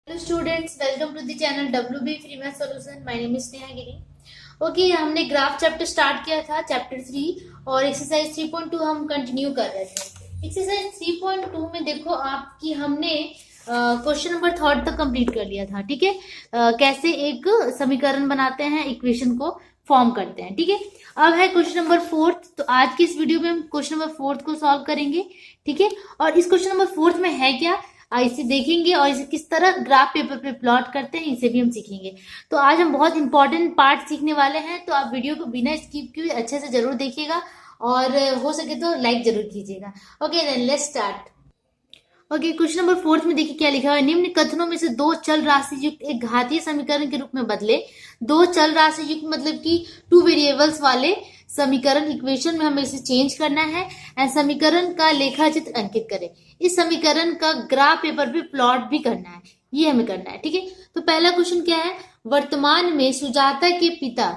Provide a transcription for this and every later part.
Hello students, welcome to the channel WB Free Math Solution. My name is Neha Giri. Okay हमने graph chapter start किया था chapter 3 और exercise 3.2 हम continue कर रहे थे। एक्सरसाइज 3.2 में देखो आपकी हमने क्वेश्चन नंबर 3 तक कंप्लीट कर लिया था। ठीक है, कैसे एक समीकरण बनाते हैं, इक्वेशन को फॉर्म करते हैं। ठीक है, अब है क्वेश्चन नंबर 4। तो आज की इस वीडियो में हम क्वेश्चन नंबर 4 को सॉल्व करेंगे। ठीक है, और इस क्वेश्चन नंबर 4 में है क्या इसे देखेंगे और इसे किस तरह ग्राफ पेपर पे प्लॉट करते हैं इसे भी हम सीखेंगे। तो आज हम बहुत इंपॉर्टेंट पार्ट सीखने वाले हैं, तो आप वीडियो को बिना स्किप किए अच्छे से जरूर देखिएगा और हो सके तो लाइक जरूर कीजिएगा। Okay then let's start. Okay, question number 4 में देखिए क्या लिखा हुआ है। निम्न कथनों में से दो चल राशि युक्त एक घातीय समीकरण के रूप में बदले। दो चल राशि युक्त मतलब कि टू वेरिएबल्स वाले समीकरण इक्वेशन में हमें इसे चेंज करना है एंड समीकरण का लेखा चित्र अंकित करें। इस समीकरण का ग्राफ पेपर पे प्लॉट भी करना है, ये हमें करना है। ठीक है, तो पहला क्वेश्चन क्या है। वर्तमान में सुजाता के पिता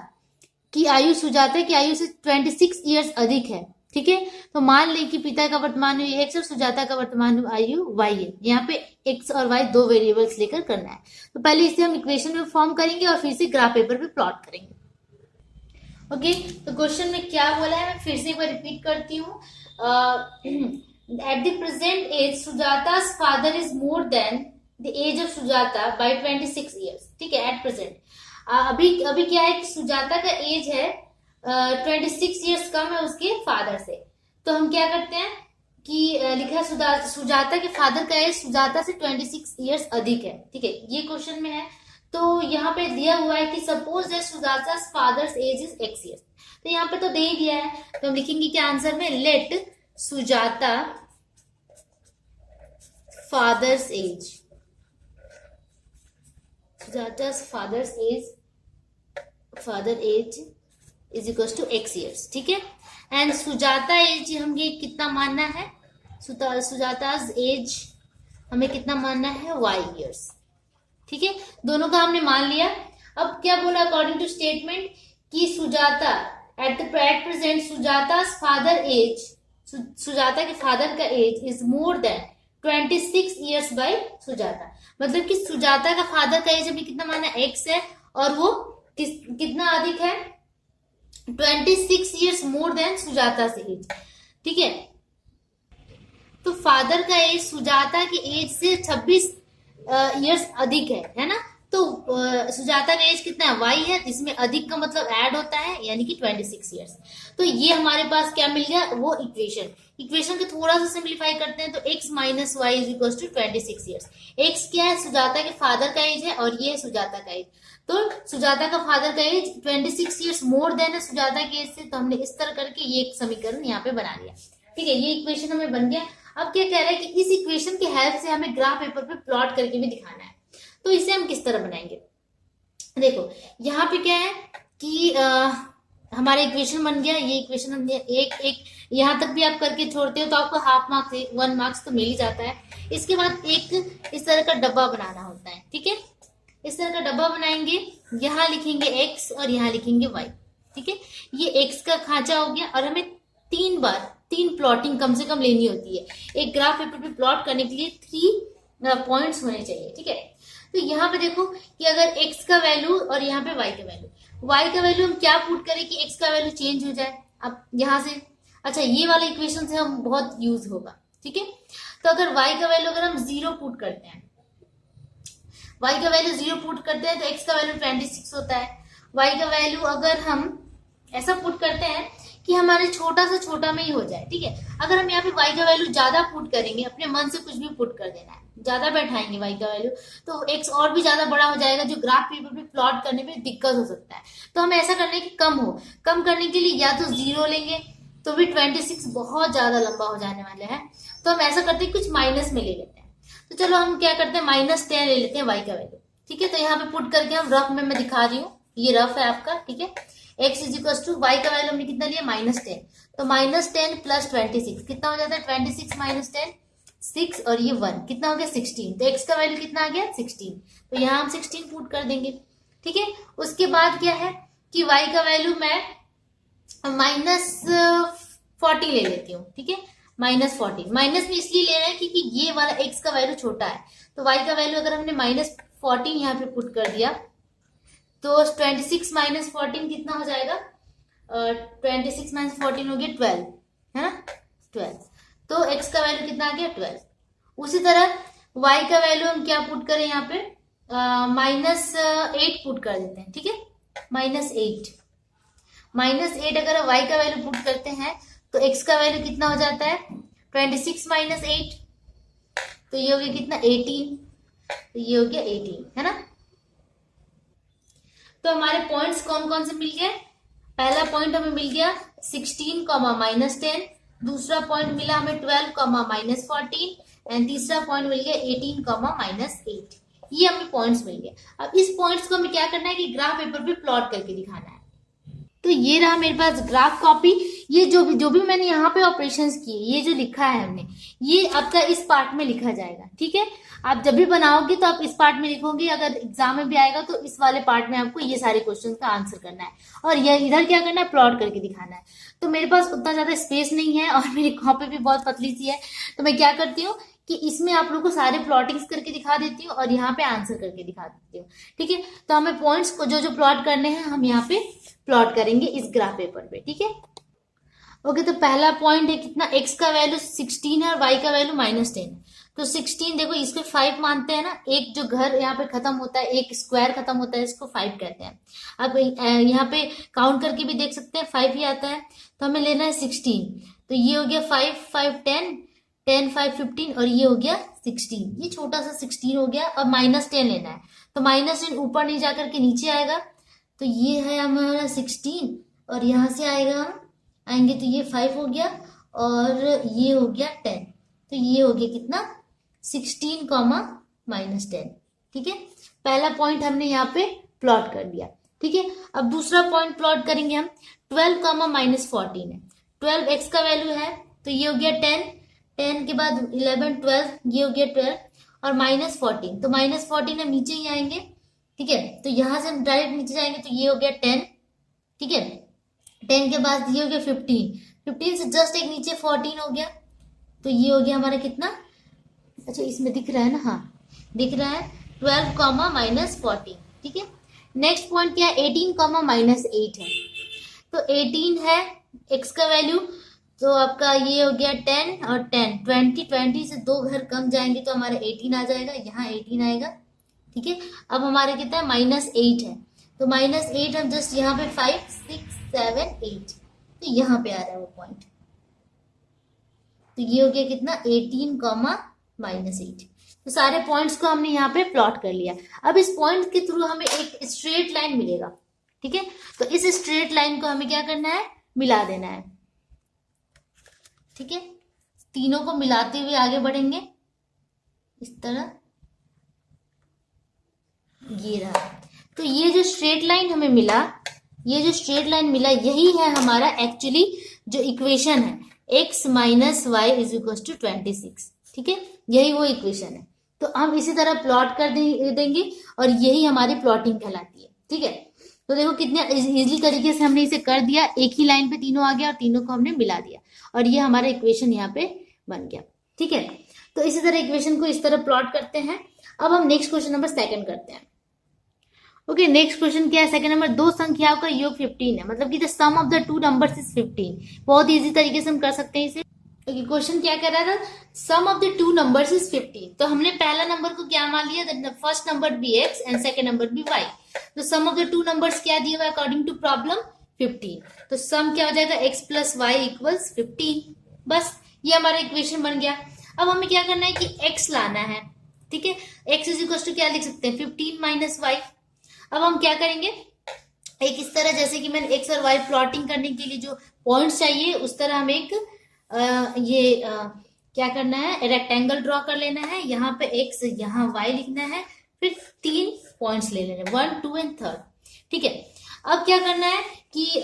की आयु सुजाता की आयु से 26 ईयर्स अधिक है। ठीक है, तो मान लें कि पिता का वर्तमान आयु x और सुजाता का वर्तमान आयु y है। यहाँ पे x और y दो वेरिएबल्स लेकर करना है। तो पहले इसे हम इक्वेशन में फॉर्म करेंगे और फिर से ग्राफ पेपर पे प्लॉट करेंगे। ओके, तो क्वेश्चन में क्या बोला है मैं फिर से एक बार रिपीट करती हूँ। At the present age Sujata's father is more than the age of Sujata by 26 years. ठीक है, एट प्रेजेंट अभी अभी क्या है कि सुजाता का एज है 26 ईयर्स कम है उसके फादर से। तो हम क्या करते हैं कि लिखा है सुजाता के फादर का एज सुजाता से 26 ईयर्स अधिक है। ठीक है, ये क्वेश्चन में है। तो यहाँ पे दिया हुआ है कि suppose that Sujata's father's age is x years. तो यहाँ पे तो दे ही दिया है, तो हम लिखेंगे क्या आंसर में, let Sujata father's age, Sujata's father age is equal to x years. ठीक है, एंड सुजाता एज हम ये कितना मानना है, सुजाता's एज हमें कितना मानना है, y ईयर्स। ठीक है, दोनों का हमने मान लिया। अब क्या बोला अकॉर्डिंग टू स्टेटमेंट कि Sujata at present Sujata's father age, Sujata के फादर का age is more than 26 years by Sujata. मतलब कि सुजाता का फादर का एज अभी कितना माना x है और वो कितना अधिक है, 26 ईयर्स मोर देन सुजाता से एज। ठीक है, तो फादर का एज सुजाता की एज से 26 ईयर्स अधिक है ना। तो सुजाता का एज कितना है, y है, जिसमें अधिक का मतलब ऐड होता है यानी कि 26 ईयर्स। तो ये हमारे पास क्या मिल गया, वो इक्वेशन को थोड़ा सा सिंप्लीफाई करते हैं तो x minus y is equal to 26 years. x क्या है, सुजाता के फादर का एज है और ये है सुजाता का एज। तो सुजाता का फादर का एज 26 ईयर्स मोर देन है सुजाता के एज से। तो हमने इस तरह करके ये एक समीकरण यहाँ पे बना लिया। ठीक है, ये इक्वेशन हमें बन गया। अब क्या कह रहा है कि इस इक्वेशन की हेल्प से हमें ग्राफ पेपर पे प्लॉट करके भी दिखाना है। तो इसे हम किस तरह बनाएंगे, देखो यहाँ पे क्या है कि हमारा इक्वेशन बन गया। ये इक्वेशन हम एक यहाँ तक भी आप करके छोड़ते हो तो आपको हाफ मार्क्स 1 मार्क्स तो मिल ही जाता है। इसके बाद एक इस तरह का डब्बा बनाना होता है। ठीक है, इस तरह का डब्बा बनाएंगे, यहाँ लिखेंगे x और यहाँ लिखेंगे y। ठीक है, ये x का खांचा हो गया और हमें 3 प्लॉटिंग कम से कम लेनी होती है। एक ग्राफ पेपर पे प्लॉट करने के लिए 3 पॉइंट्स होने चाहिए। ठीक है, तो यहाँ पे देखो कि अगर x का वैल्यू और यहाँ पे y का वैल्यू हम क्या पुट करें कि x का वैल्यू चेंज हो जाए। अब यहाँ से अच्छा ये वाला इक्वेशन से हम बहुत यूज होगा। ठीक है, तो अगर y का वैल्यू अगर हम 0 पुट करते हैं, y का वैल्यू 0 पुट करते हैं तो x का वैल्यू 26 होता है। y का वैल्यू अगर हम ऐसा पुट करते हैं कि हमारे छोटा से छोटा में ही हो जाए। ठीक है, अगर हम यहाँ पे y का वैल्यू ज्यादा पुट करेंगे, अपने मन से कुछ भी पुट कर देना है, ज्यादा बैठाएंगे y का वैल्यू तो x और भी ज्यादा बड़ा हो जाएगा, जो ग्राफ पेपर पे प्लॉट करने में दिक्कत हो सकता है। तो हम ऐसा करने की कम करने के लिए या तो 0 लेंगे, तो भी 26 बहुत ज्यादा लंबा हो जाने वाला है। तो हम ऐसा करते हैं कुछ माइनस में ले लेते हैं। तो चलो हम क्या करते हैं, -10 ले लेते हैं y का वैल्यू। ठीक है, तो यहाँ पे पुट करके हम रफ में मैं दिखा रही हूँ, ये रफ है आपका। ठीक है, x is equal to y का वैल्यू हमने कितना लिया, -10। तो -10 प्लस 26 कितना हो जाता है, 26 माइनस 10 6 और ये 1 कितना हो गया, 16। तो x का वैल्यू कितना आ गया, 16। तो यहाँ हम 16 पुट कर देंगे। ठीक है, उसके बाद क्या है कि y का वैल्यू मैं -40 ले लेती हूँ। ठीक है, -14। माइनस में इसलिए ले रहे हैं क्योंकि ये वाला x का वैल्यू छोटा है, तो y का वैल्यू अगर हमने -14 यहाँ पे पुट कर दिया तो 26 - 14 कितना हो जाएगा, 26 - 14 हो गया 12, है ना, 12। तो x का वैल्यू कितना आ गया 12। उसी तरह y का वैल्यू हम क्या पुट करें यहाँ पे, -8 पुट कर देते हैं, ठीक है, -8 अगर y का वैल्यू पुट करते हैं तो x का वैल्यू कितना हो जाता है 26 - 8, तो ये हो गया कितना 18, तो ये हो गया 18, है ना। तो हमारे पॉइंट्स कौन कौन से मिल गए, पहला पॉइंट हमें मिल गया 16, -10, दूसरा पॉइंट मिला हमें 12, -14 एंड तीसरा पॉइंट मिल गया 18, -8। ये हमें पॉइंट्स मिल गए। अब इस पॉइंट्स को हमें क्या करना है कि ग्राफ पेपर पे प्लॉट करके दिखाना है। तो ये रहा मेरे पास ग्राफ कॉपी। ये जो भी मैंने यहाँ पे ऑपरेशंस किए, ये जो लिखा है हमने, ये आपका इस पार्ट में लिखा जाएगा, ठीक है। आप जब भी बनाओगे तो आप इस पार्ट में लिखोगे, अगर एग्जाम में भी आएगा तो इस वाले पार्ट में आपको ये सारे क्वेश्चन का आंसर करना है और ये इधर क्या करना है, प्लॉट करके दिखाना है। तो मेरे पास उतना ज्यादा स्पेस नहीं है और मेरी कॉपी भी बहुत पतली सी है, तो मैं क्या करती हूँ कि इसमें आप लोगों को सारे प्लॉटिंग्स करके दिखा देती हूँ और यहाँ पे आंसर करके दिखा देती हूँ, ठीक है। तो हमें पॉइंट्स को जो प्लॉट करने हैं हम यहाँ पे प्लॉट करेंगे इस ग्राफ पेपर पे, ठीक है। ओके, तो पहला पॉइंट है कितना, x का वैल्यू 16 है और y का वैल्यू -10 है। तो 16 देखो, इसको 5 मानते हैं ना, एक जो घर यहाँ पे खत्म होता है, एक स्क्वायर खत्म होता है, इसको 5 कहते हैं। अब यहाँ पे काउंट करके भी देख सकते हैं 5 ही आता है, तो हमें लेना है 16। तो ये हो गया 5, 5, 10, 10, 5, 15 और ये हो गया 16। ये छोटा सा 16 हो गया। अब -10 लेना है, तो -10 ऊपर नहीं जाकर के नीचे आएगा, तो ये है हमारा 16 और यहाँ से आएंगे तो ये 5 हो गया और ये हो गया 10, तो ये हो गया कितना 16, -10, ठीक है। पहला पॉइंट हमने यहाँ पे प्लॉट कर दिया, ठीक है। अब दूसरा पॉइंट प्लॉट करेंगे हम, 12, -14 है, 12 x का वैल्यू है, तो ये हो गया 10, 10 के बाद 11, 12, ये हो गया 12 और -14, तो -14 हम नीचे ही आएंगे, ठीक है। तो यहां से हम डायरेक्ट नीचे जाएंगे, तो ये हो गया 10, ठीक है। 10 के बाद ये हो गया 15, 15 से जस्ट एक नीचे 14 हो गया, तो ये हो गया हमारा कितना, अच्छा इसमें दिख रहा है ना, हाँ दिख रहा है 12, -14, ठीक है। नेक्स्ट पॉइंट क्या है, 18, -8 है, तो 18 है x का वैल्यू, तो आपका ये हो गया 10 और 10, 20 से 2 घर कम जाएंगे तो हमारा 18 आ जाएगा, यहाँ 18 आएगा, ठीक है। अब हमारे कितना है, -8 है, तो -8 हम जस्ट यहाँ पे 5, 6, 7, 8, तो यहाँ पे आ रहा है वो पॉइंट, तो ये हो गया कितना 18, -8। तो सारे पॉइंट्स को हमने यहाँ पे प्लॉट कर लिया। अब इस पॉइंट के थ्रू हमें एक स्ट्रेट लाइन मिलेगा, ठीक है। तो इस स्ट्रेट लाइन को हमें क्या करना है, मिला देना है, ठीक है। तीनों को मिलाते हुए आगे बढ़ेंगे इस तरह, ये रहा। तो ये जो स्ट्रेट लाइन हमें मिला, ये जो स्ट्रेट लाइन मिला, यही है हमारा एक्चुअली जो इक्वेशन है, x - y = 26, ठीक है। यही वो इक्वेशन है। तो हम इसी तरह प्लॉट कर देंगे और यही हमारी प्लॉटिंग कहलाती है, ठीक है। तो देखो कितने इजीली तरीके से हमने इसे कर दिया, एक ही लाइन पे तीनों आ गया और तीनों को हमने मिला दिया और ये हमारा इक्वेशन यहाँ पे बन गया, ठीक है। तो इसी तरह इक्वेशन को इस तरह प्लॉट करते हैं। अब हम नेक्स्ट क्वेश्चन नंबर 2 करते हैं। ओके, नेक्स्ट क्वेश्चन क्या है, सेकंड नंबर, दो संख्याओं का योग 15 है, मतलब कि the sum of the two numbers is 15। बहुत इजी तरीके से हम कर सकते हैं इसे। क्वेश्चन क्या कह रहा था, sum of the two numbers is 15। तो हमने पहला नंबर को क्या मान लिया, first number be x and second number be y. तो sum of the two numbers क्या दिया हुआ है अकॉर्डिंग टू प्रॉब्लम, 15। तो सम क्या हो जाएगा, x + y = 15। बस ये हमारा इक्वेशन बन गया। अब हमें क्या करना है कि x लाना है, ठीक है। x = क्या लिख सकते हैं, 15 - y। अब हम क्या करेंगे, एक इस तरह, जैसे कि मैंने x और y प्लॉटिंग करने के लिए जो पॉइंट्स चाहिए उस तरह हमें एक क्या करना है, रेक्टेंगल ड्रॉ कर लेना है। यहाँ पे x, यहाँ y लिखना है, फिर 3 पॉइंट्स ले लेने, 1, 2 एंड 3, ठीक है। अब क्या करना है कि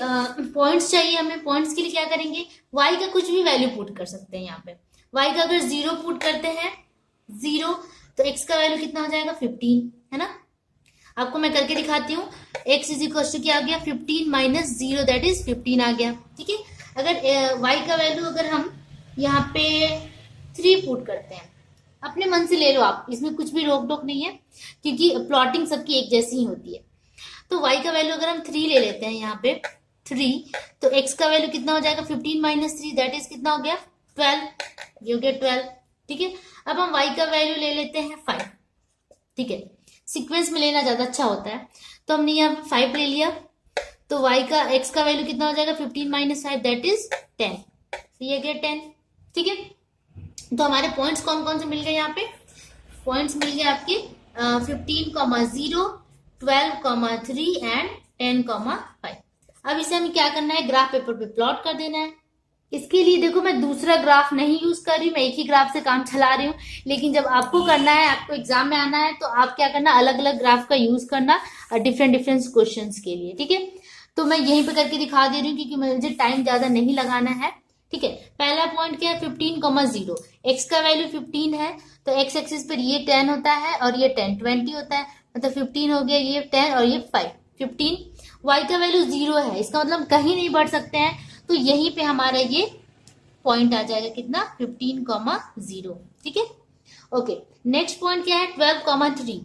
पॉइंट्स चाहिए हमें, पॉइंट्स के लिए क्या करेंगे, y का कुछ भी वैल्यू पुट कर सकते हैं। यहाँ पे y का अगर 0 पुट करते हैं, 0, तो x का वैल्यू कितना हो जाएगा, 15, है ना। आपको मैं करके दिखाती हूँ। x = क्या आ गया, 15 - 0 दैट इज 15 आ गया, ठीक है। अगर y का वैल्यू अगर हम यहाँ पे 3 पुट करते हैं। अपने मन से ले लो आप, इसमें कुछ भी रोक टोक नहीं है क्योंकि प्लॉटिंग सबकी एक जैसी ही होती है। तो y का वैल्यू अगर हम 3 ले लेते हैं यहाँ पे 3, तो x का वैल्यू कितना हो जाएगा 15 माइनस 3, दैट इज कितना हो गया 12, ये हो गया 12। ठीक है, अब हम y का वैल्यू ले लेते हैं 5। ठीक है, सीक्वेंस में लेना ज्यादा अच्छा होता है, तो हमने यहाँ पे 5 ले लिया, तो y का x का वैल्यू कितना हो जाएगा 15 माइनस 5, दैट इज 10, तो ये गया 10। ठीक है, तो हमारे पॉइंट्स कौन कौन से मिल गए, यहाँ पे पॉइंट्स मिल गए आपके 15,0, 12,3 एंड 10,5। अब इसे हमें क्या करना है, ग्राफ पेपर पे प्लॉट कर देना है। इसके लिए देखो मैं दूसरा ग्राफ नहीं यूज कर रही हूँ, मैं एक ही ग्राफ से काम चला रही हूँ, लेकिन जब आपको करना है, आपको एग्जाम में आना है, तो आप क्या करना, अलग अलग ग्राफ का यूज करना डिफरेंट डिफरेंट क्वेश्चंस के लिए। ठीक है, तो मैं यहीं पे करके दिखा दे रही हूँ क्योंकि मुझे टाइम ज्यादा नहीं लगाना है। ठीक है, पहला पॉइंट क्या है 15,0, x का वैल्यू 15 है, तो x एक्सिस पर ये 10 होता है और ये 10 20 होता है, मतलब 15 हो गया, ये 10 और ये 5 15। y का वैल्यू 0 है, इसका मतलब कहीं नहीं बढ़ सकते हैं, तो यहीं पे हमारा ये पॉइंट आ जाएगा कितना 15,0। ठीक है, ओके। नेक्स्ट पॉइंट क्या है 12,3,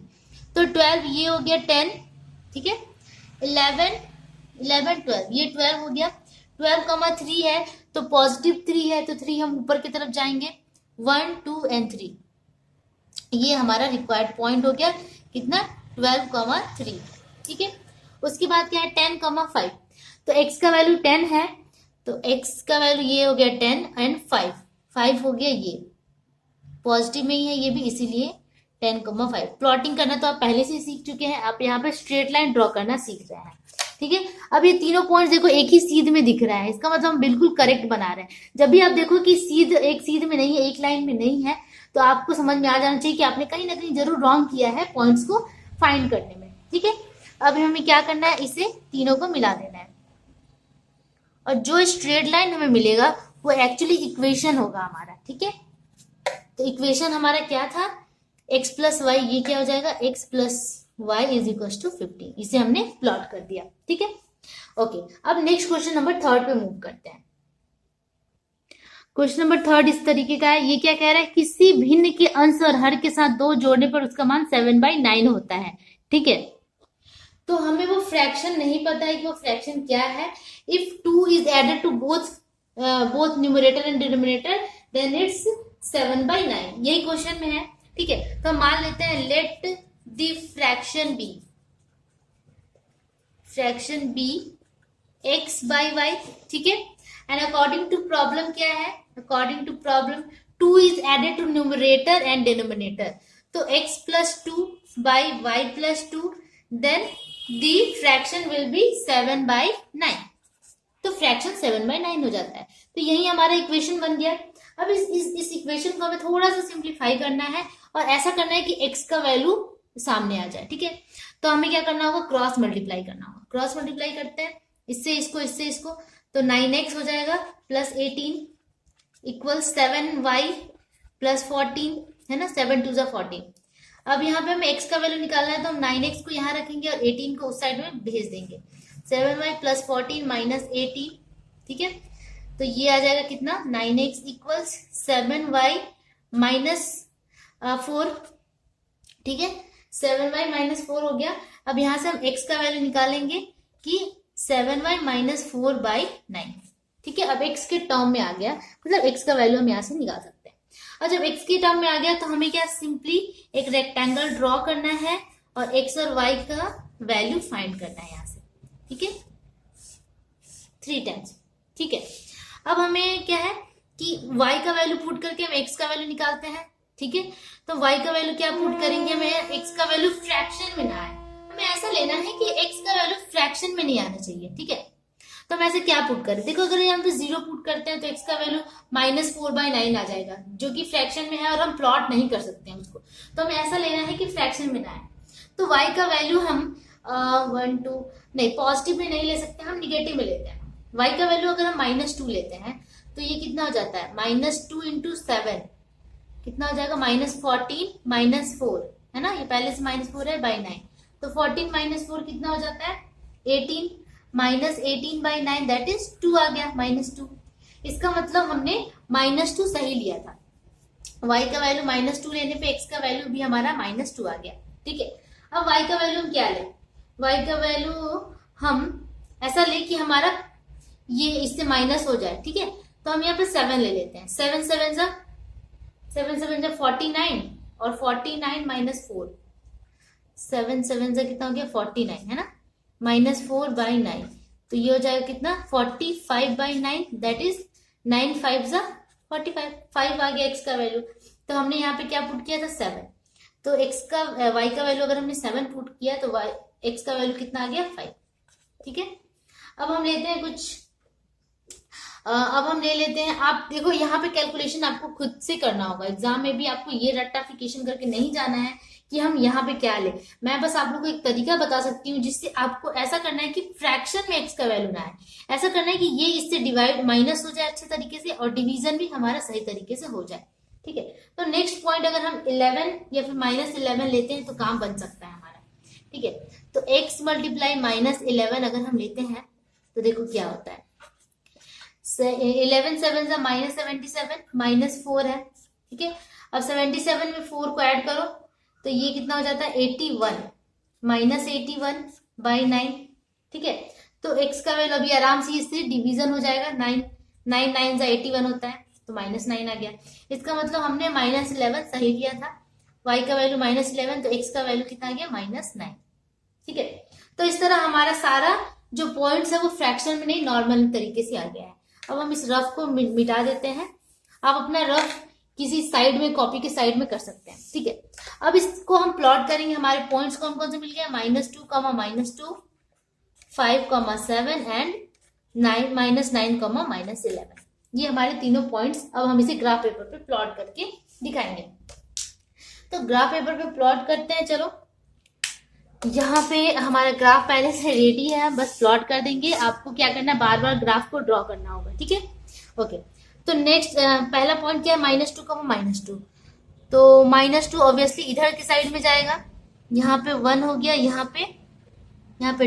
तो 12 ये हो गया 10। ठीक है, 11 12 ये 12 हो गया, 12,3 है तो पॉजिटिव 3 है, तो 3 हम ऊपर की तरफ जाएंगे, 1 2 एंड 3, ये हमारा रिक्वायर्ड पॉइंट हो गया कितना 12,3। ठीक है, उसके बाद क्या है 10,5, तो x का वैल्यू 10 है, तो x का वैल्यू ये हो गया 10 एंड 5 हो गया, ये पॉजिटिव में ही है ये भी, इसीलिए 10,5। प्लॉटिंग करना तो आप पहले से सीख चुके हैं, आप यहाँ पे स्ट्रेट लाइन ड्रॉ करना सीख रहे हैं। ठीक है, अब ये तीनों पॉइंट्स देखो एक ही सीध में दिख रहा है, इसका मतलब हम बिल्कुल करेक्ट बना रहे हैं। जब भी आप देखो कि सीध एक सीध में नहीं है, एक लाइन में नहीं है, तो आपको समझ में आ जाना चाहिए कि आपने कहीं ना कहीं जरूर रॉन्ग किया है पॉइंट्स को फाइंड करने में। ठीक है, अब हमें क्या करना है, इसे तीनों को मिला देना है, और जो स्ट्रेट लाइन हमें मिलेगा वो एक्चुअली इक्वेशन होगा हमारा। ठीक है, तो इक्वेशन हमारा क्या था x प्लस वाई, ये क्या हो जाएगा x plus y is equal to 15, इसे हमने प्लॉट कर दिया। ठीक है, ओके। अब नेक्स्ट क्वेश्चन नंबर 3 पे मूव करते हैं। क्वेश्चन नंबर 3 इस तरीके का है, ये क्या कह रहा है, किसी भिन्न के अंश और हर के साथ 2 जोड़ने पर उसका मान 7/9 होता है। ठीक है, तो हमें वो फ्रैक्शन नहीं पता है कि वो फ्रैक्शन क्या है। If 2 is added to both numerator and denominator then it's 7/9, यही क्वेश्चन में है। ठीक है, तो हम मान लेते हैं let the fraction be x by y. ठीक है, एंड अकॉर्डिंग टू प्रॉब्लम क्या है, according to problem 2 is added to numerator and denominator, तो x plus 2 by y plus 2, then the fraction will be 7/9, तो फ्रैक्शन 7/9 हो जाता है। तो यही हमारा इक्वेशन बन गया। अब इस इक्वेशन को हमें थोड़ा सा सिंप्लीफाई करना है और ऐसा करना है कि x का वैल्यू सामने आ जाए। ठीक है, तो हमें क्या करना होगा, क्रॉस मल्टीप्लाई करना होगा। क्रॉस मल्टीप्लाई करते हैं, इससे इसको, तो 9x हो जाएगा प्लस 18 इक्वल 7y प्लस 14, है ना, 7 2 = 14। अब यहाँ पे हमें x का वैल्यू निकालना है, तो हम 9x को यहाँ रखेंगे और 18 को उस साइड में भेज देंगे, 7y प्लस 14 माइनस 18। ठीक है, तो ये आ जाएगा कितना 9x इक्वल्स 7y माइनस 4। ठीक है, 7y माइनस 4 हो गया। अब यहाँ से हम x का वैल्यू निकालेंगे कि 7y माइनस 4/9। ठीक है, अब x के टर्म में आ गया, मतलब x का वैल्यू हम यहाँ से निकाल सकते हैं। और जब x के टर्म में आ गया तो हमें क्या सिंपली एक रेक्टेंगल ड्रॉ करना है और x और y का वैल्यू फाइंड करना है यहाँ से। ठीक है, 3 टाइम्स। ठीक है, अब हमें क्या है कि y का वैल्यू पुट करके हम x का वैल्यू निकालते हैं। ठीक है, तो y का वैल्यू क्या पुट करेंगे, हमें x का वैल्यू फ्रैक्शन में ना आए, हमें ऐसा लेना है कि x का वैल्यू फ्रैक्शन में नहीं आना चाहिए। ठीक है, तो हम ऐसे क्या पुट करें, देखो अगर यहाँ पे 0 पुट करते हैं तो x का वैल्यू -4/9 आ जाएगा, जो कि फ्रैक्शन में है और हम प्लॉट नहीं कर सकते हैं उसको, तो हमें ऐसा लेना है कि फ्रैक्शन में ना आए। तो y का वैल्यू हम 1 2 नहीं, पॉजिटिव में नहीं ले सकते, हम निगेटिव में लेते हैं। y का वैल्यू अगर हम -2 लेते हैं तो ये कितना हो जाता है, -2 × 7 कितना हो जाएगा, -14 -4, है ना, ये पहले से -4 है बाई 9, तो 14 - 4 कितना हो जाता है 18 -18/9, दैट इज 2 आ गया, -2। इसका मतलब हमने -2 सही लिया था। y का वैल्यू -2 लेने पे x का वैल्यू भी हमारा -2 आ गया। ठीक है, अब y का वैल्यू हम क्या लें? y का वैल्यू हम ऐसा ले कि हमारा ये इससे माइनस हो जाए। ठीक है, तो हम यहाँ पे 7 ले लेते हैं। 7 7 जा 49 और 49 -4, 7 7 जा कितना हो गया 49 है ना, -4/9, तो ये हो जाएगा कितना 45/9, दैट इज 9 5 जा 45, 5 आ गया x का वैल्यू। तो हमने यहाँ पे क्या पुट किया था 7, तो x का y का वैल्यू अगर हमने 7 पुट किया तो x का वैल्यू कितना आ गया 5। ठीक है, अब हम लेते हैं अब हम ले लेते हैं, आप देखो यहाँ पे कैलकुलेशन आपको खुद से करना होगा। एग्जाम में भी आपको ये रट्टाफिकेशन करके नहीं जाना है कि हम यहाँ पे क्या ले। मैं बस आप लोगों को एक तरीका बता सकती हूँ जिससे आपको ऐसा करना है कि फ्रैक्शन में x का वैल्यू ना आए, ऐसा करना है कि ये इससे डिवाइड माइनस हो जाए अच्छे तरीके से और डिवीजन भी हमारा सही तरीके से हो जाए। ठीक है, तो नेक्स्ट पॉइंट अगर हम 11 या फिर -11 लेते हैं तो काम बन सकता है हमारा। ठीक है, तो x × -11 अगर हम लेते हैं तो देखो क्या होता है, 11 7 -77 -4 है। ठीक है, अब 77 में 4 को ऐड करो तो ये कितना हो जाता है 81 -81/9। ठीक है, तो x का वैल्यू अभी आराम से इससे डिवीजन हो जाएगा, 9 9 9 जा 81 होता है तो -9 आ गया। इसका मतलब हमने -11 सही लिया था, y का वैल्यू -11 तो x का वैल्यू कितना आ गया -9। ठीक है, तो इस तरह हमारा सारा जो पॉइंट्स है वो फ्रैक्शन में नहीं नॉर्मल तरीके से आ गया है। अब हम इस रफ को मिटा देते हैं, आप अपना रफ किसी साइड में कॉपी के साइड में कर सकते हैं। ठीक है, अब इसको हम प्लॉट करेंगे, हमारे पॉइंट्स कौन कौन से मिल गया -2, -2, 5, 7 एंड 9 -9, ये हमारे तीनों पॉइंट्स। अब हम इसे ग्राफ पेपर पे प्लॉट करके दिखाएंगे। तो ग्राफ पेपर पे प्लॉट करते हैं। चलो, यहाँ पे हमारा ग्राफ पहले से रेडी है, बस प्लॉट कर देंगे। आपको क्या करना है, बार बार ग्राफ को ड्रॉ करना होगा। ठीक है, ओके। तो नेक्स्ट पहला पॉइंट क्या है, -2, -2, तो -2 ऑब्वियसली इधर की साइड में जाएगा, यहाँ पे 1 हो गया, यहाँ पे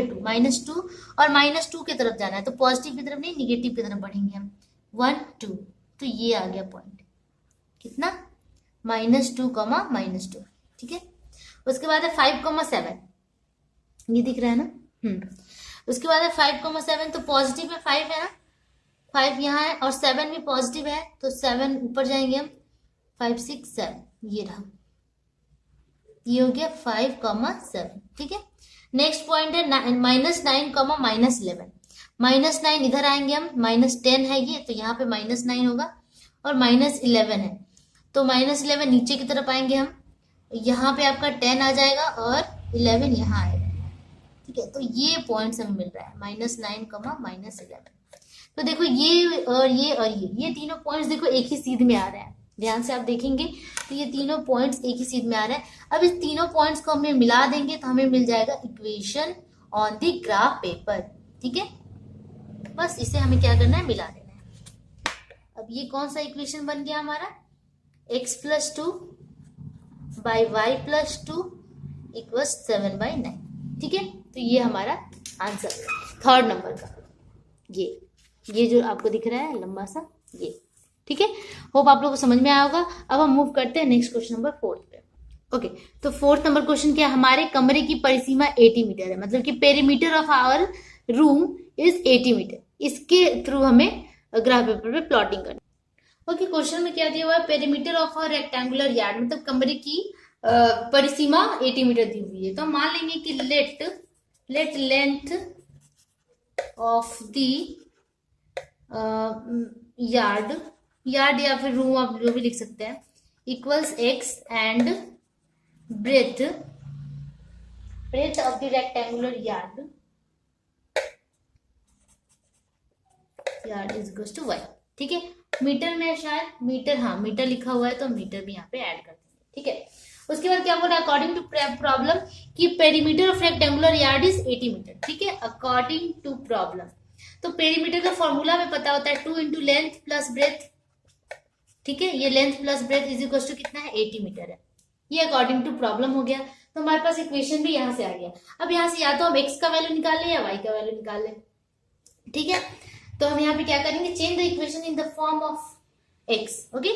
2, -2 और -2 की तरफ जाना है, तो पॉजिटिव की तरफ नहीं निगेटिव की तरफ बढ़ेंगे हम, 1 2, तो ये आ गया पॉइंट कितना -2, -2। ठीक है, उसके बाद है 5, 7, ये दिख रहा है ना। उसके बाद है 5, 7, तो पॉजिटिव में 5 है ना, 5 यहाँ है और 7 भी पॉजिटिव है, तो 7 ऊपर जाएंगे हम, 5 6 7, ये रहा, ये हो गया 5, 7। ठीक है, नेक्स्ट पॉइंट है -9, -11, -9 इधर आएंगे हम, -10 है ये, तो यहाँ पे -9 होगा और -11 है, तो -11 नीचे की तरफ आएंगे हम, यहाँ पे आपका 10 आ जाएगा और 11 यहाँ आएगा। ठीक है, तो ये पॉइंट्स हमें मिल रहा है -9, -11। तो देखो ये और ये तीनों पॉइंट्स देखो एक ही सीध में आ रहे हैं, ध्यान से आप देखेंगे तो ये तीनों पॉइंट्स एक ही सीध में आ रहे हैं। अब इस तीनों पॉइंट्स को हमें मिला देंगे तो हमें मिल जाएगा equation on the graph paper. ठीक है, बस इसे हमें क्या करना है, मिला देना है। अब ये कौन सा इक्वेशन बन गया हमारा, x + 2 by y + 2 = 7/9। ठीक है, तो ये हमारा आंसर है थर्ड नंबर का, ये जो आपको दिख रहा है लंबा सा ये। ठीक है, होप आप लोगों को समझ में आया होगा। अब हम मूव करते हैं नेक्स्ट क्वेश्चन नंबर 4 पे। ओके, तो 4th नंबर क्वेश्चन क्या, हमारे कमरे की परिसीमा 80 मीटर है, मतलब कि perimeter of our room is 80 metre. इसके थ्रू हमें ग्राफ पेपर पे प्लॉटिंग करनी। ओके, क्वेश्चन में क्या दिया हुआ है, perimeter of a rectangular yard, मतलब कमरे की परिसीमा 80 मीटर दी हुई है। तो हम मान लेंगे कि let length of the yard या फिर रूम, आप जो भी लिख सकते हैं, equals x and breadth of the rectangular yard is equals to y। ठीक है, मीटर में शायद मीटर, हाँ मीटर लिखा हुआ है तो मीटर भी यहाँ पे ऐड कर देंगे। ठीक है, उसके बाद क्या बोल रहा है, अकॉर्डिंग टू प्रॉब्लम कि perimeter of rectangular yard is 80 metre. ठीक है, अकॉर्डिंग टू प्रॉब्लम, तो पेरीमीटर का फॉर्मूला में पता होता है 2 × लेंथ प्लस ब्रेथ। ठीक है, ये length plus breadth is equal to कितना है, 80 मीटर है। ये अकॉर्डिंग टू प्रॉब्लम हो गया, तो हमारे पास इक्वेशन भी यहाँ से आ गया। अब यहाँ से या तो हम x का वैल्यू निकाल लें या y का वैल्यू निकाल लें। ठीक है, तो हम यहाँ पे क्या करेंगे, change the equation in the form of x. Okay,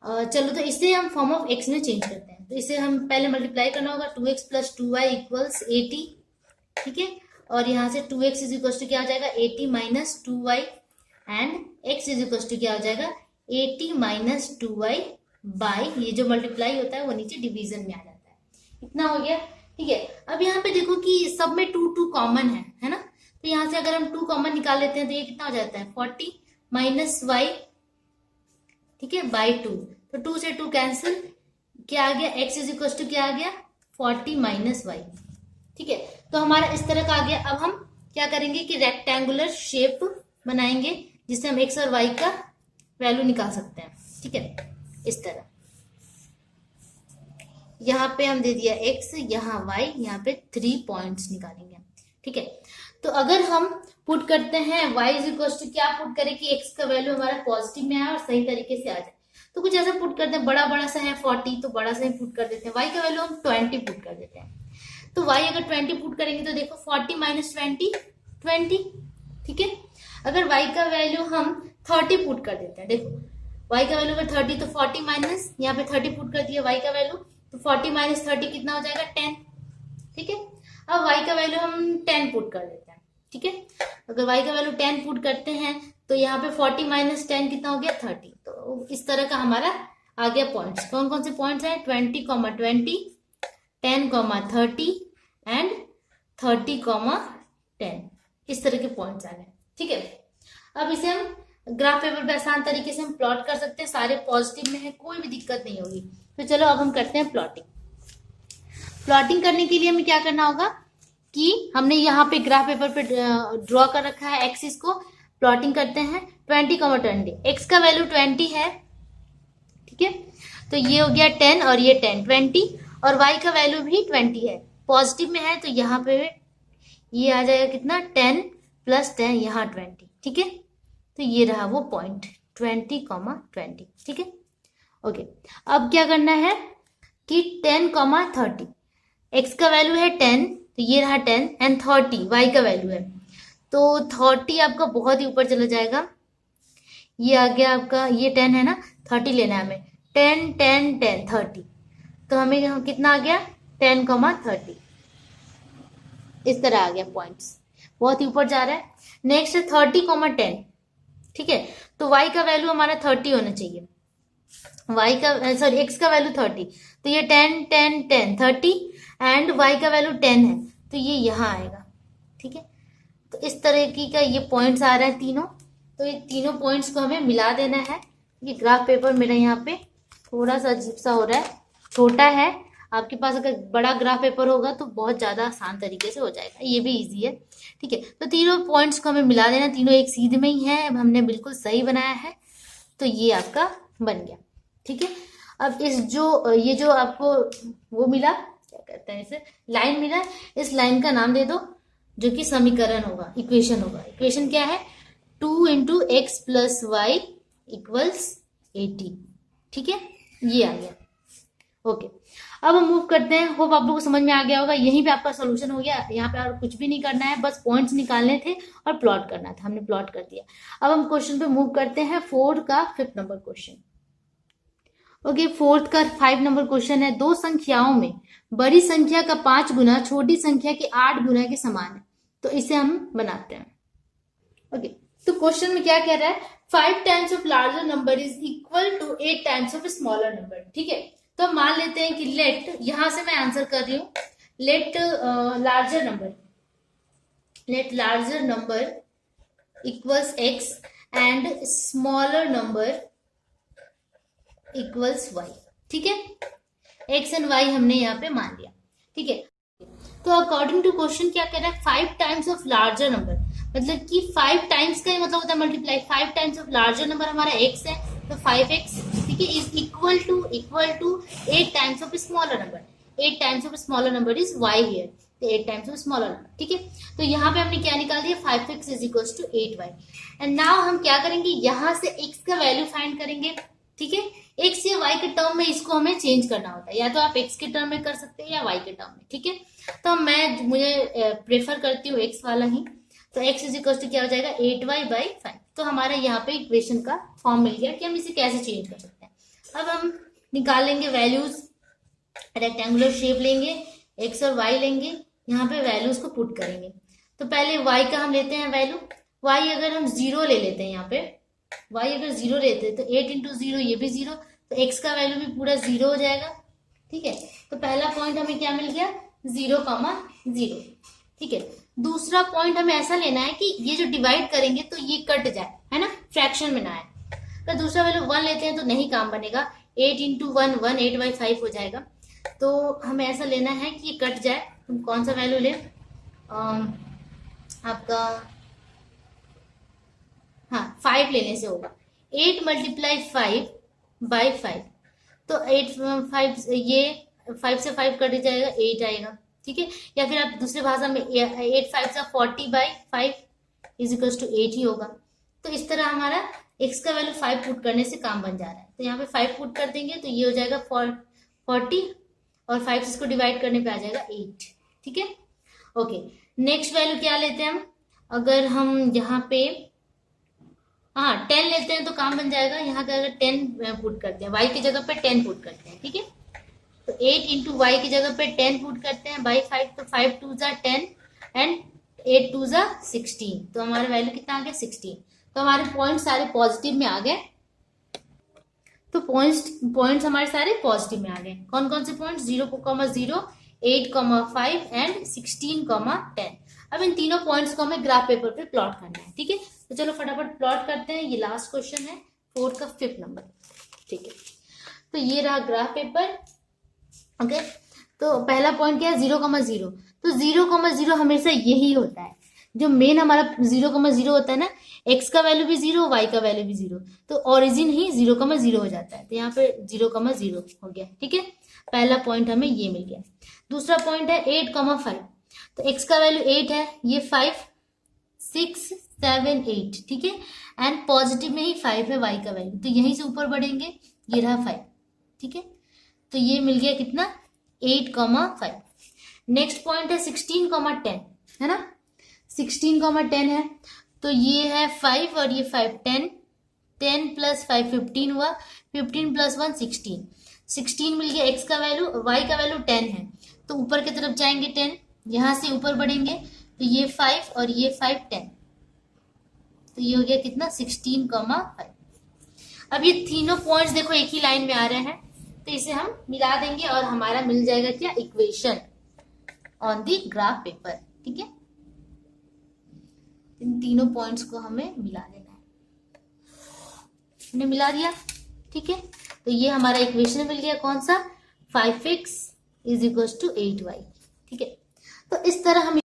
चलो तो इसे हम फॉर्म ऑफ एक्स में चेंज करते हैं। तो इसे हम पहले मल्टीप्लाई करना होगा, 2x प्लस 2y इक्वल्स 80, ठीक है। और यहाँ से 2x इज इक्वल टू क्या आ जाएगा, 80 minus 2y, and x is equal to क्या आ जाएगा, 80 माइनस 2y बाई, ये जो मल्टीप्लाई होता है वो नीचे डिवीजन में आ जाता है। इतना हो गया, ठीक है। अब यहाँ पे देखो कि सब में 2 कॉमन है ना। तो यहाँ से अगर हम 2 कॉमन निकाल लेते हैं तो ये कितना हो जाता है, 40 माइनस y, ठीक है, बाई 2। तो 2 से 2 कैंसिल, क्या आ गया, x इज इक्वल टू क्या आ गया, 40 माइनस y, ठीक है। तो हमारा इस तरह का आ गया। अब हम क्या करेंगे कि रेक्टेंगुलर शेप बनाएंगे जिससे हम x और y का वैल्यू निकाल सकते हैं, ठीक है। इस तरह यहाँ पे हम दे दिया x, यहाँ y, यहाँ पे 3 पॉइंट्स निकालेंगे, ठीक है। तो अगर हम पुट करते हैं y इज इक्वल टू, क्या पुट करें कि x का वैल्यू हमारा पॉजिटिव में आए और सही तरीके से आ जाए। तो कुछ ऐसा पुट करते हैं, बड़ा सा है 40, तो बड़ा सा ही पुट कर देते हैं। y का वैल्यू हम 20 पुट कर देते हैं। तो y अगर 20 पुट करेंगे तो देखो 40 माइनस 20, 20, ठीक है। अगर y का वैल्यू हम 30 पुट कर देते हैं, देखो y का वैल्यू अगर 30 तो 40 माइनस, यहाँ पे 30 पुट कर दिया y का वैल्यू, तो 40 माइनस 30 कितना हो जाएगा, 10, ठीक है। अब y का वैल्यू हम 10 पुट कर देते हैं, ठीक है। अगर y का वैल्यू 10 पुट करते हैं तो यहाँ पे 40 माइनस 10 कितना हो गया, 30। तो इस तरह का हमारा आ गया पॉइंट्स। कौन कौन से पॉइंट्स हैं, 20, 20, 10, 30 एंड 30, 10, इस तरह के पॉइंट्स आ गए, ठीक है। अब इसे हम ग्राफ पेपर पे आसान तरीके से हम प्लॉट कर सकते हैं, सारे पॉजिटिव में है, कोई भी दिक्कत नहीं होगी। तो चलो अब हम करते हैं प्लॉटिंग। प्लॉटिंग करने के लिए हमें क्या करना होगा कि हमने यहाँ पे ग्राफ पेपर पे ड्रॉ कर रखा है एक्सिस को, प्लॉटिंग करते हैं 20, 20, एक्स का वैल्यू 20 है, ठीक है। तो ये हो गया 10 और ये 10, 20, और वाई का वैल्यू भी 20 है, पॉजिटिव में है। तो यहाँ पे ये आ जाएगा कितना, 10 प्लस 10, यहाँ 20, ठीक है। तो ये रहा वो पॉइंट 20, 20, ठीक है। ओके, अब क्या करना है कि 10, 30, एक्स का वैल्यू है 10, तो ये रहा 10, एंड 30 वाई का वैल्यू है। तो 30 आपका बहुत ही ऊपर चला जाएगा, ये आ गया आपका, ये 10 है ना, 30 लेना है हमें, 10, 10, 10, 30। तो हमें कितना आ गया, 10, 30, इस तरह आ गया पॉइंट्स, बहुत ही ऊपर जा रहा है। नेक्स्ट है 30, 10, ठीक है। तो y का वैल्यू हमारा 30 होना चाहिए, y का सॉरी x का वैल्यू 30, तो ये 10, 10, 10, 30, एंड y का वैल्यू 10 है, तो ये यहाँ आएगा, ठीक है। तो इस तरह की का ये पॉइंट्स आ रहा है तीनों। तो ये तीनों पॉइंट्स को हमें मिला देना है। ये ग्राफ पेपर मेरा यहाँ पे थोड़ा सा अजीब सा हो रहा है, छोटा है, आपके पास अगर बड़ा ग्राफ पेपर होगा तो बहुत ज्यादा आसान तरीके से हो जाएगा, ये भी इजी है, ठीक है। तो तीनों पॉइंट्स को हमें मिला देना, तीनों एक सीध में ही है, अब हमने बिल्कुल सही बनाया है, तो ये आपका बन गया, ठीक है। अब इस जो ये जो आपको वो मिला, क्या कहते हैं इसे, लाइन मिला, इस लाइन का नाम दे दो, जो कि समीकरण होगा, इक्वेशन होगा। इक्वेशन क्या है, 2 into x plus y equals 80, ठीक है, ये आ गया। ओके, अब हम मूव करते हैं। होप आप लोगों को समझ में आ गया होगा, यहीं पे आपका सोल्यूशन हो गया। यहाँ पे और कुछ भी नहीं करना है, बस पॉइंट्स निकालने थे और प्लॉट करना था, हमने प्लॉट कर दिया। अब हम क्वेश्चन पे मूव करते हैं, 4 का 5th number question. Okay, 4th का 5 नंबर क्वेश्चन है, दो संख्याओं में बड़ी संख्या का 5 गुना छोटी संख्या के 8 गुना के समान है, तो इसे हम बनाते हैं। ओके, तो क्वेश्चन में क्या कह रहा है, 5 times of larger number is equal to 8 times of smaller number, ठीक है। तो हम मान लेते हैं कि लेट, यहां से मैं आंसर कर रही हूं, let larger number equals x and smaller number equals y, ठीक है। x एंड y हमने यहाँ पे मान लिया, ठीक है। तो अकॉर्डिंग टू क्वेश्चन क्या कह रहा है, 5 टाइम्स ऑफ लार्जर नंबर, मतलब कि 5 टाइम्स का ही मतलब होता है multiply, 5 times of larger number हमारा x है, तो 5x, ठीक है, is equal to 8 times of smaller number, 8 times of smaller number is y here, तो 8 टाइम्स ऑफ स्मॉलर नंबर, ठीक है। तो यहाँ पे हमने क्या निकाल दिया, 5x is equal to 8y। And now हम क्या करेंगे, यहाँ से x का वैल्यू फाइंड करेंगे, ठीक है। x या y के टर्म में इसको हमें चेंज करना होता है, या तो आप x के टर्म में कर सकते हैं या y के टर्म में, ठीक है। तो मुझे प्रेफर करती हूँ x वाला ही, तो x इज इक्वल टू क्या हो जाएगा 8y/5। तो हमारा यहाँ पे इक्वेशन का फॉर्म मिल गया कि हम इसे कैसे चेंज कर सकते हैं। अब हम निकाल लेंगे वैल्यूज, रेक्टेंगुलर शेप लेंगे, x और y लेंगे, यहाँ पे वैल्यूज को पुट करेंगे। तो पहले y का हम लेते हैं वैल्यू, y अगर हम 0 ले लेते हैं, यहाँ पे y अगर 0 लेते हैं तो 8 इंटू 0 ये भी 0, तो x का वैल्यू भी पूरा 0 हो जाएगा। ठीक है, तो पहला पॉइंट हमें क्या मिल गया 0,0। ठीक है, दूसरा पॉइंट हमें ऐसा लेना है कि ये जो डिवाइड करेंगे तो ये कट जाए, है ना, फ्रैक्शन में ना आए। तो दूसरा वैल्यू 1 लेते हैं तो नहीं काम बनेगा, 8 इंटू 1 8/5 हो जाएगा। तो हमें ऐसा लेना है कि ये कट जाए। तुम कौन सा वैल्यू ले, आपका 5 लेने से होगा। 8 × 5/5, तो 8 ये 5 से 5 कट जाएगा, 8 आएगा। ठीक है, या फिर आप दूसरी भाषा में 8 5 से 40/5 इज इक्वल टू 8 ही होगा। तो इस तरह हमारा x का वैल्यू 5 पुट करने से काम बन जा रहा है। तो यहाँ पे 5 पुट कर देंगे तो ये हो जाएगा 40 और 5 से इसको डिवाइड करने पे आ जाएगा 8। ठीक है, ओके। नेक्स्ट वैल्यू क्या लेते हैं हम, अगर हम यहाँ पे 10 लेते हैं तो काम बन जाएगा। यहाँ का अगर 10 पुट करते हैं, y की जगह पे 10 पुट करते हैं। ठीक है, तो 8 इंटू वाई की जगह पे 10 पुट करते हैं बाई 5, तो 5 2 जा 10 एंड 8 2 जा 16। तो हमारा वैल्यू कितना आ गया 16। तो हमारे पॉइंट सारे पॉजिटिव में आ गए। तो पॉइंट्स हमारे सारे पॉजिटिव में आ गए। कौन कौन से पॉइंट, 0,0, 8,5 एंड 16,10। अब इन तीनों पॉइंट्स को हमें ग्राफ पेपर पे प्लॉट करना है। ठीक है, तो चलो फटाफट प्लॉट करते हैं। ये लास्ट क्वेश्चन है 4th का 5th नंबर। ठीक है, तो ये रहा ग्राफ पेपर। ओके, तो पहला पॉइंट क्या है 0,0। तो 0,0 हमेशा यही होता है, जो मेन हमारा 0,0 होता है ना, x का वैल्यू भी 0, y का वैल्यू भी 0, तो ओरिजिन ही 0,0 हो जाता है। तो यहाँ पे 0,0 हो गया। ठीक है, पहला पॉइंट हमें ये मिल गया। दूसरा पॉइंट है 8,5। तो x का वैल्यू 8 है, ये 5 6 7 8। ठीक है, एंड पॉजिटिव में ही 5 है y का वैल्यू, तो यहीं से ऊपर बढ़ेंगे, ये रहा 5। ठीक है, तो ये मिल गया कितना 8,5। नेक्स्ट पॉइंट है 16,10, है ना, 16,10 है, तो ये है 5 और ये 5 10, 10 + 5 15 हुआ, 15 + 1 16, 16 मिल गया। x का वैल्यू, y का वैल्यू 10 है, तो ऊपर की तरफ जाएंगे 10, यहां से ऊपर बढ़ेंगे तो ये 5 और ये 5 10, तो ये हो गया कितना 16,5। अब ये तीनों पॉइंट्स देखो एक ही लाइन में आ रहे हैं, तो इसे हम मिला देंगे और हमारा मिल जाएगा क्या equation on the graph paper. ठीक है, इन तीनों पॉइंट्स को हमें मिला देना है। हमने मिला दिया। ठीक है, तो ये हमारा इक्वेशन मिल गया, कौन सा 5x = 8y। ठीक है, तो इस तरह हम